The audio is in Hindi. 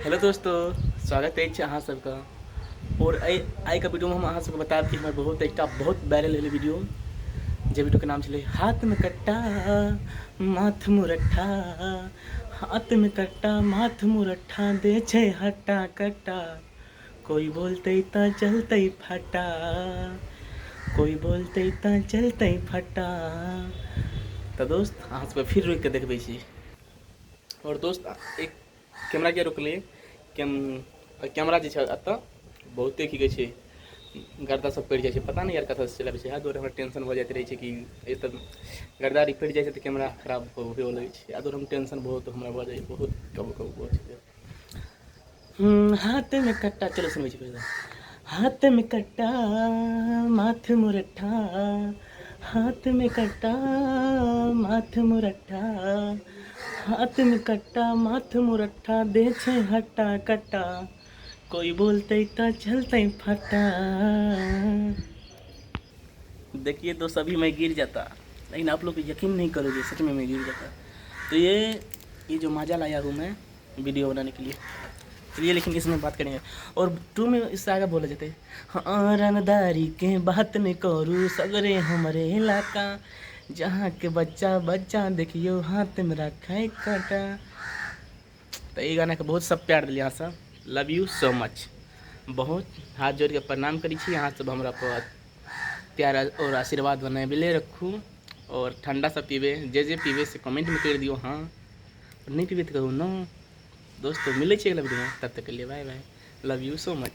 हेलो दोस्तों, स्वागत है अहाँ सबका। और आई का वीडियो में हम अहाँ सबके बताएब कि हमारे बहुत वायरल है वीडियो। जे वीडियो के नाम छे हाथ में कट्टा माथ मुरट्ठा, हाथ में कट्टा माथ मुरट्ठा दे छे हट्टा कट्टा, कोई बोलते ता चलते फटा, कोई बोलते ता चलते फटा। तो दोस्त अहाँ सब फिर रुक के देखबे छी। और दोस्त एक कैमरा के रोकलिए कैमरा जे छै एतऽ बहुते की कहै छै गर्दा सब पड़ि जाइ छै, पता नहीं यार कतऽ से चलाबै छै। इएह दुआरे हमरा टेंशन भऽ जाइत रहै छै कि एतऽ गर्दा पड़ि जाइ छै तऽ कैमरा खराब होबे लगै छै। इएह दुआरे हम टेंशन बहुत हमरा भऽ जाइ, बहुत कबो बहुत छै। हाथ में कट्टा, चलो सुनबै छी पहिले। हाथ में कट्टा माथ मुरट्ठा, हाथ में कट्टा माथ मुरट्ठा, हाथ में कट्टा माथ मुरट्ठा दे छे हट्टा कट्टा, कोई बोलते ता चलते फटा। देखिए दोस्त अभी मैं गिर जाता, लेकिन आप लोग यकीन नहीं करोगे, सच में मैं गिर जाता। तो ये जो मजा लाया हूँ मैं वीडियो बनाने के लिए, चलिए लेकिन इसमें बात करेंगे। और टू में इससे आगे बोले जाते हाँ रनदारी के बात नहीं करूँ सगरे हमारे इलाका, जहाँ के बच्चा बच्चा देखियो हाथ में रखा है काटा। तो ये गाना के बहुत सब प्यार दिलिए, यहाँ सब लव यू सो मच। बहुत हाथ जोड़ के प्रणाम करी छी, यहाँ सब हमरा पर प्यार और आशीर्वाद बनैले रखू। और ठंडा सब पीबे, जे पीबे से कमेंट में कर दियो हाँ, नहीं पीबे तो कहूँ नो। दोस्तों मिले अगला वीडियो में, तब तक के लिए bye bye, love you so much.